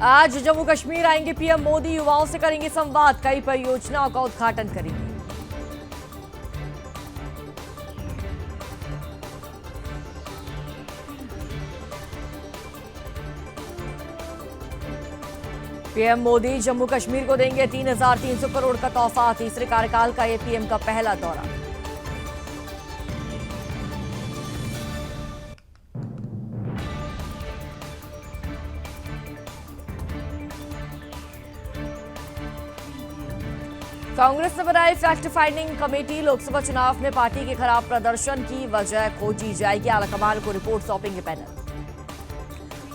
आज जम्मू कश्मीर आएंगे पीएम मोदी, युवाओं से करेंगे संवाद, कई परियोजनाओं का उद्घाटन करेंगे। पीएम मोदी जम्मू कश्मीर को देंगे 3,300 करोड़ का तोहफा, तीसरे कार्यकाल का ये पीएम का पहला दौरा। कांग्रेस ने बनाई फैक्ट फाइंडिंग कमेटी, लोकसभा चुनाव में पार्टी के खराब प्रदर्शन की वजह खोजी जाएगी, आलाकमान को रिपोर्ट सौंपेंगे पैनल।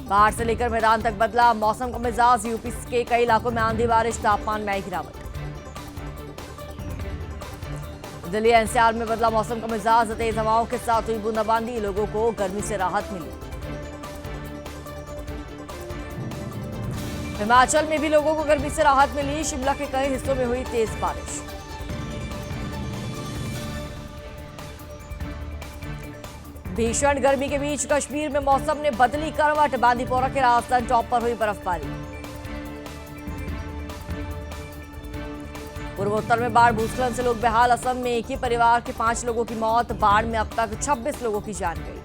बाहर से लेकर मैदान तक बदला मौसम का मिजाज, यूपी के कई इलाकों में आंधी बारिश, तापमान में आई गिरावट। दिल्ली एनसीआर में बदला मौसम का मिजाज, तेज हवाओं के साथ हुई बूंदाबांदी, लोगों को गर्मी से राहत मिली। हिमाचल में भी लोगों को गर्मी से राहत मिली, शिमला के कई हिस्सों में हुई तेज बारिश। भीषण गर्मी के बीच कश्मीर में मौसम ने बदली करवट, बांदीपोरा के राजस्थान टॉप पर हुई बर्फबारी। पूर्वोत्तर में बाढ़ भूस्खलन से लोग बेहाल, असम में एक ही परिवार के 5 लोगों की मौत, बाढ़ में अब तक 26 लोगों की जान गई।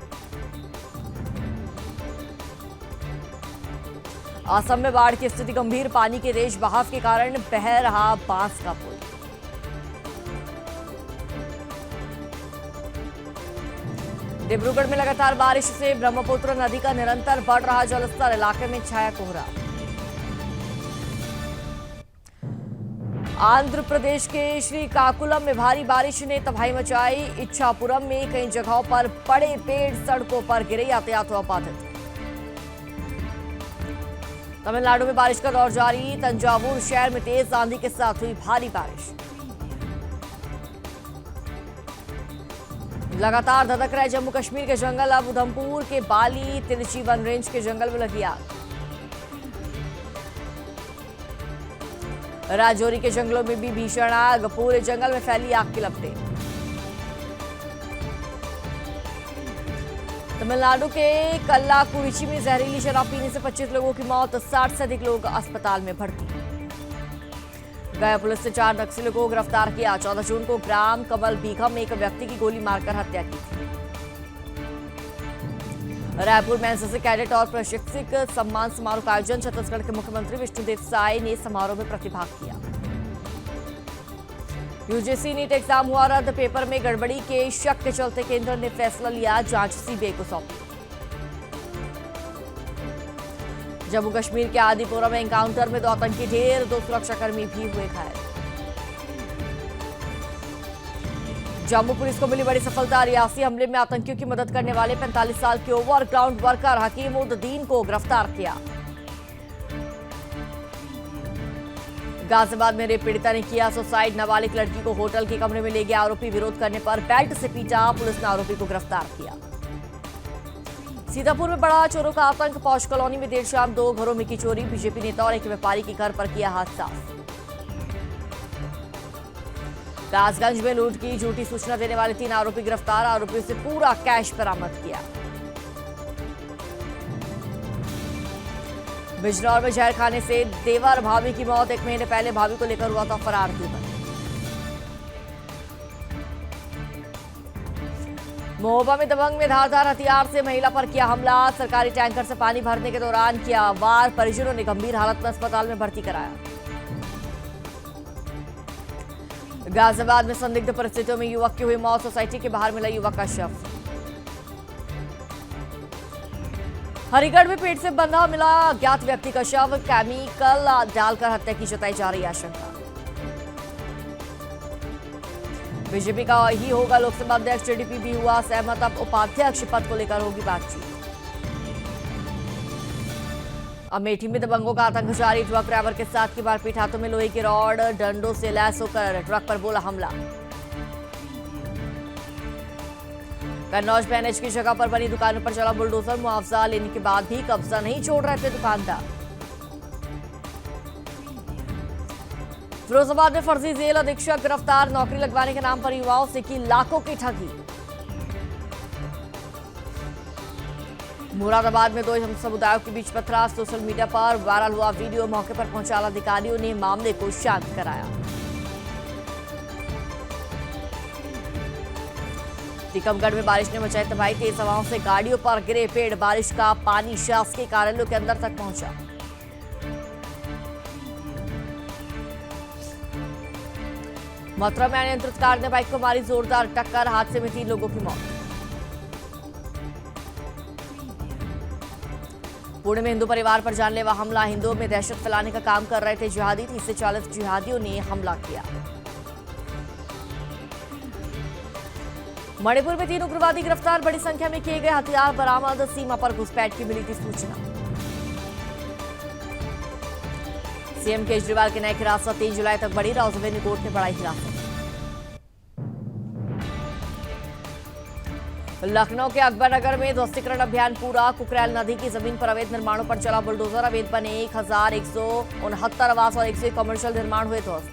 असम में बाढ़ की स्थिति गंभीर, पानी के तेज बहाव के कारण बह रहा बांस का पुल। डिब्रूगढ़ में लगातार बारिश से ब्रह्मपुत्र नदी का निरंतर बढ़ रहा जलस्तर, इलाके में छाया कोहरा। आंध्र प्रदेश के श्रीकाकुलम में भारी बारिश ने तबाही मचाई, इच्छापुरम में कई जगहों पर बड़े पेड़ सड़कों पर गिरे, यातायात हुआ बाधित। तमिलनाडु में बारिश का दौर जारी, तंजावुर शहर में तेज आंधी के साथ हुई भारी बारिश। लगातार धधक रहे जम्मू कश्मीर के जंगल, अब उधमपुर के बाली तिरछी वन रेंज के जंगल में लगी आग। राजौरी के जंगलों में भी भीषण आग, पूरे जंगल में फैली आग की लपटें। तमिलनाडु के कल्लाकुरिची में जहरीली शराब पीने से 25 लोगों की मौत, 60 से अधिक लोग अस्पताल में भर्ती। गया पुलिस ने 4 नक्सलियों को गिरफ्तार किया, 14 जून को ग्राम कमल बीघा में एक व्यक्ति की गोली मारकर हत्या की थी। रायपुर में एनसीसी कैडेट और प्रशिक्षक सम्मान समारोह का आयोजन, छत्तीसगढ़ के मुख्यमंत्री विष्णुदेव साय ने समारोह में प्रतिभाग किया। यूजीसी नीट एग्जाम हुआ रद्द, पेपर में गड़बड़ी के शक के चलते केंद्र ने फैसला लिया, जांच सीबीआई को सौंपी। जम्मू कश्मीर के आदिपुरा में एनकाउंटर में 2 आतंकी ढेर, 2 सुरक्षाकर्मी भी हुए घायल। जम्मू पुलिस को मिली बड़ी सफलता, रियासी हमले में आतंकियों की मदद करने वाले 45 साल के ओवरग्राउंड वर्कर हकीम उद दीन को गिरफ्तार किया। गाजियाबाद में रेप पीड़िता ने किया सुसाइड, नाबालिग लड़की को होटल के कमरे में ले गया आरोपी, विरोध करने पर बेल्ट से पीटा, पुलिस ने आरोपी को गिरफ्तार किया। सीतापुर में बड़ा चोरों का आतंक, पौष कॉलोनी में देर शाम 2 घरों में की चोरी, बीजेपी नेता और एक व्यापारी के घर पर किया हाथ साफ। कासगंज में लूट की झूठी सूचना देने वाले 3 आरोपी गिरफ्तार, आरोपियों से पूरा कैश बरामद किया। बिजनौर में जहर खाने से देवर भाभी की मौत, 1 महीने पहले भाभी को लेकर हुआ था फरार देवर। महोबा में दबंग में धारदार हथियार से महिला पर किया हमला, सरकारी टैंकर से पानी भरने के दौरान किया वार, परिजनों ने गंभीर हालत में अस्पताल में भर्ती कराया। गाजियाबाद में संदिग्ध परिस्थितियों में युवक की हुई मौत, सोसाइटी के बाहर मिला युवक का शव। हरिगढ़ में पेट से बंधा मिला अज्ञात व्यक्ति का शव, केमिकल डालकर हत्या की जताई जा रही आशंका। बीजेपी का ही होगा लोकसभा अध्यक्ष, टीडीपी भी हुआ सहमत, अब उपाध्यक्ष पद को लेकर होगी बातचीत। अमेठी में दबंगों का आतंक जारी, ट्रक ड्राइवर के साथ की मारपीट, हाथों में लोहे की रॉड डंडों से लैस होकर ट्रक पर बोला हमला। कन्नौज में एनएच की जगह पर बनी दुकानों पर चला बुलडोजर, मुआवजा लेने के बाद भी कब्जा नहीं छोड़ रहे थे दुकानदार। फिरोजाबाद में फर्जी जेल अधीक्षक गिरफ्तार, नौकरी लगवाने के नाम पर युवाओं से की लाखों की ठगी। मुरादाबाद में दो समुदायों के बीच पथराव, सोशल मीडिया पर वायरल हुआ वीडियो। मौके पर पहुंचे आला अधिकारियों ने मामले को शांत कराया। टीकमगढ़ में बारिश ने मचाई तबाही, तेज हवाओं से गाड़ियों पर गिरे पेड़, बारिश का पानी शासकीय कार्यालयों के अंदर तक पहुंचा। मथुरा में अनियंत्रित कार ने बाइक को मारी जोरदार टक्कर, हादसे में 3 लोगों की मौत। पुणे में हिंदू परिवार पर जानलेवा हमला, हिंदुओं में दहशत फैलाने का काम कर रहे थे जिहादी, 30 से 40 जिहादियों ने हमला किया। मणिपुर में 3 उग्रवादी गिरफ्तार, बड़ी संख्या में किए गए हथियार बरामद, सीमा पर घुसपैठ की मिली थी सूचना। सीएम केजरीवाल की न्यायिक हिरासत 3 जुलाई तक बढ़ी, राउस एवेन्यू कोर्ट ने बढ़ाई हिरासत। लखनऊ के अकबरनगर में ध्वस्तीकरण अभियान पूरा, कुकरेल नदी की जमीन पर अवैध निर्माणों पर चला बुलडोजर, अवैध बने 1169 आवास और 101 कमर्शियल निर्माण हुए ध्वस्त।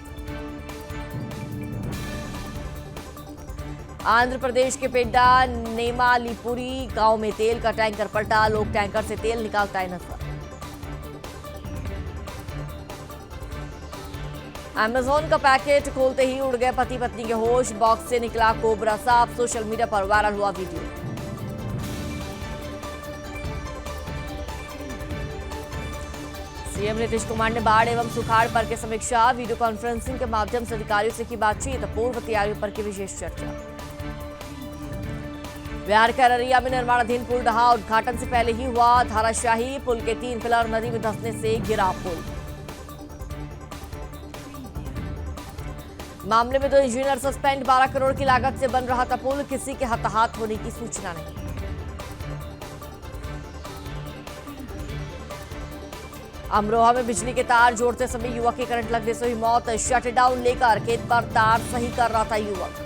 आंध्र प्रदेश के पेड्डा नेमालीपुरी गांव में तेल का टैंकर पलटा, लोग टैंकर से तेल निकालता है नजर। अमेज़न का पैकेट खोलते ही उड़ गए पति पत्नी के होश, बॉक्स से निकला कोबरा सांप, सोशल मीडिया पर वायरल हुआ वीडियो। सीएम नीतीश कुमार ने बाढ़ एवं सुखाड़ पर की समीक्षा, वीडियो कॉन्फ्रेंसिंग के माध्यम से अधिकारियों से की बातचीत, पूर्व तैयारियों पर की विशेष चर्चा। बिहार के अररिया में निर्माणाधीन पुल ढहा, उद्घाटन से पहले ही हुआ धाराशाही, पुल के 3 पिलर नदी में धंसने से गिरा पुल। मामले में 2 इंजीनियर सस्पेंड, 12 करोड़ की लागत से बन रहा था पुल, किसी के हताहत होने की सूचना नहीं। अमरोहा में बिजली के तार जोड़ते समय युवक की करंट लगने से हुई मौत, शटडाउन लेकर खेत पर तार सही कर रहा था युवक।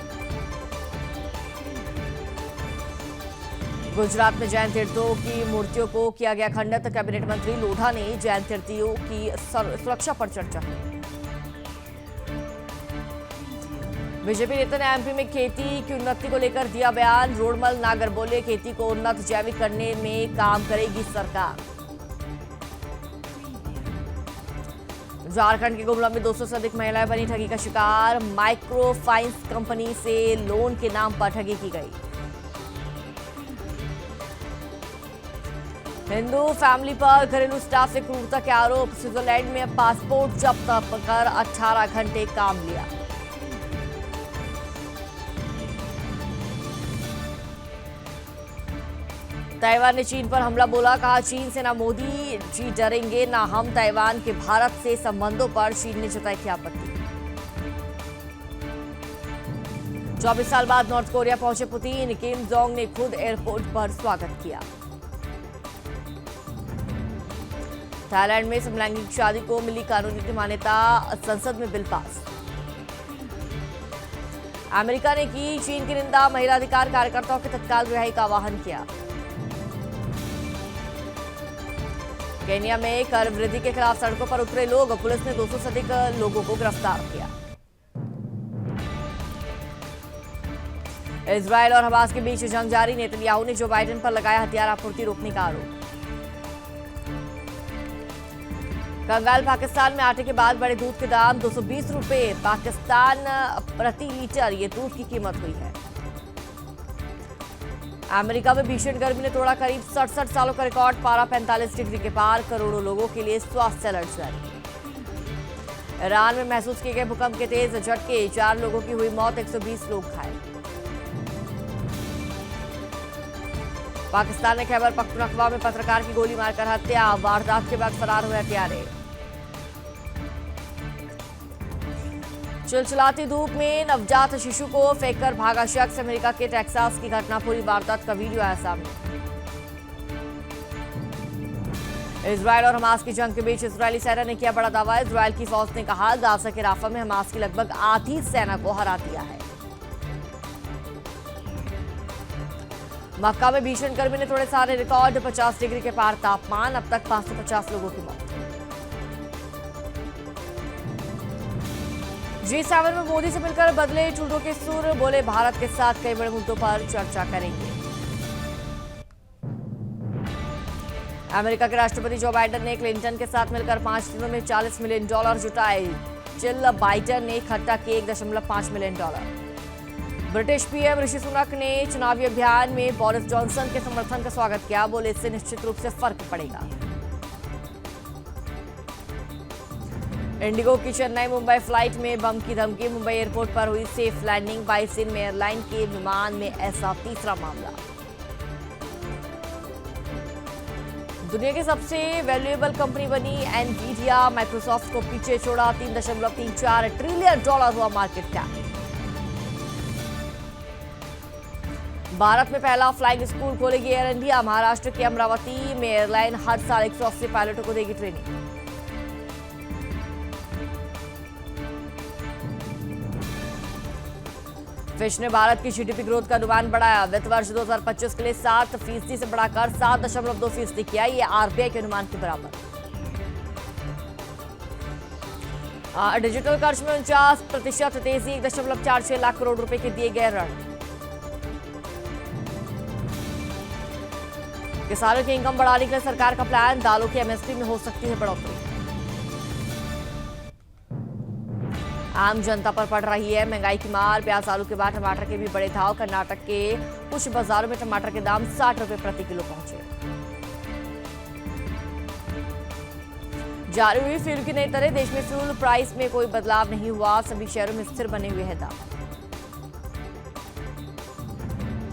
गुजरात में जैन तीर्थों की मूर्तियों को किया गया खंडित, कैबिनेट मंत्री लोढ़ा ने जैन तीर्थियों की सुरक्षा पर चर्चा की। बीजेपी नेता ने एमपी में खेती की उन्नति को लेकर दिया बयान, रोडमल नागर बोले खेती को उन्नत जैविक करने में काम करेगी सरकार। झारखंड के गुमला में 200 से अधिक महिलाएं बनी ठगी का शिकार, माइक्रो फाइनेंस कंपनी से लोन के नाम पर ठगी की गई। हिंदू फैमिली पर घरेलू स्टाफ से क्रूरता के आरोप, स्विट्जरलैंड में पासपोर्ट जब्त कर 18 घंटे काम लिया। ताइवान ने चीन पर हमला बोला, कहा चीन से ना मोदी जी डरेंगे ना हम, ताइवान के भारत से संबंधों पर चीन ने जताई की आपत्ति। 24 साल बाद नॉर्थ कोरिया पहुंचे पुतिन, किम जोंग ने खुद एयरपोर्ट पर स्वागत किया। थाईलैंड में समलैंगिक शादी को मिली कानूनी मान्यता, संसद में बिल पास। अमेरिका ने की चीन की निंदा, महिला अधिकार कार्यकर्ताओं के तत्काल रिहाई का आह्वान किया। केन्या में कर वृद्धि के खिलाफ सड़कों पर उतरे लोग, पुलिस ने 200 से अधिक लोगों को गिरफ्तार किया। इजरायल और हमास के बीच जंग जारी, नेतन्याहू ने जो बाइडेन पर लगाया हथियार आपूर्ति रोकने का आरोप। कंगाल पाकिस्तान में आटे के बाद बढ़े दूध के दाम, 220 रुपए पाकिस्तान प्रति लीटर ये दूध की कीमत हुई है। अमेरिका में भीषण गर्मी ने तोड़ा करीब 67 सालों का रिकॉर्ड, पारा 45 डिग्री के पार, करोड़ों लोगों के लिए स्वास्थ्य अलर्ट जारी। ईरान में महसूस किए गए भूकंप के तेज झटके, 4 लोगों की हुई मौत, 120 लोग घायल। पाकिस्तान ने खैबर पख्तूनख्वा में पत्रकार की गोली मारकर हत्या, वारदात के बाद फरार हुए हत्यारे। चिलचिलाती धूप में नवजात शिशु को फेंककर भागा शख्स, अमेरिका के टेक्सास की घटना, पूरी वारदात का वीडियो आया सामने। इजरायल और हमास की जंग के बीच इजरायली सेना ने किया बड़ा दावा, इजरायल की फौज ने कहा गाजा के राफा में हमास की लगभग आधी सेना को हरा दिया है। मक्का में भीषण गर्मी ने तोड़े सारे रिकॉर्ड, 50 डिग्री के पार तापमान, अब तक 550 लोगों की मौत। G7 में मोदी से मिलकर बदले ट्रूडो के सुर, बोले भारत के साथ कई बड़े मुद्दों पर चर्चा करेंगे। अमेरिका के राष्ट्रपति जो बाइडेन ने क्लिंटन के साथ मिलकर 5 दिनों में $40 मिलियन जुटाए। जिल बाइडेन ने इकट्ठा किए $1.5 million. British PM Rishi Sunak ने चुनावी अभियान में बोरिस जॉनसन के समर्थन का स्वागत किया। बोले, इससे निश्चित रूप से फर्क पड़ेगा। इंडिगो की चेन्नई मुंबई फ्लाइट में बम की धमकी। मुंबई एयरपोर्ट पर हुई सेफ लैंडिंग। 22 दिन में एयरलाइन के विमान में ऐसा तीसरा मामला। दुनिया की सबसे वैल्यूएबल कंपनी बनी एनवीडिया। माइक्रोसॉफ्ट को पीछे छोड़ा। $3.34 ट्रिलियन हुआ मार्केट कैप। भारत में पहला फ्लाइंग स्कूल खोलेगी एयर इंडिया। महाराष्ट्र के अमरावती में एयरलाइन हर साल 180 पायलटों को देगी ट्रेनिंग। फिच ने भारत की जीडीपी ग्रोथ का अनुमान बढ़ाया। वित्त वर्ष 2025 के लिए 7% से बढ़ाकर 7.2% किया। ये आरबीआई के अनुमान के बराबर। डिजिटल खर्च में 49% तेजी। 1.46 लाख करोड़ रुपए के दिए गए ऋण। किसानों की इनकम बढ़ाने के लिए सरकार का प्लान। दालों की एमएसपी में हो सकती है बढ़ोतरी। आम जनता पर पड़ रही है महंगाई की मार। प्याज, आलू के बाद टमाटर के भी बड़े भाव। कर्नाटक के कुछ बाजारों में टमाटर के दाम 60 रुपए प्रति किलो पहुंचे। जारी हुई फ्यूल की नई दरें। देश में फ्यूल प्राइस में कोई बदलाव नहीं हुआ। सभी शहरों में स्थिर बने हुए हैं दाम।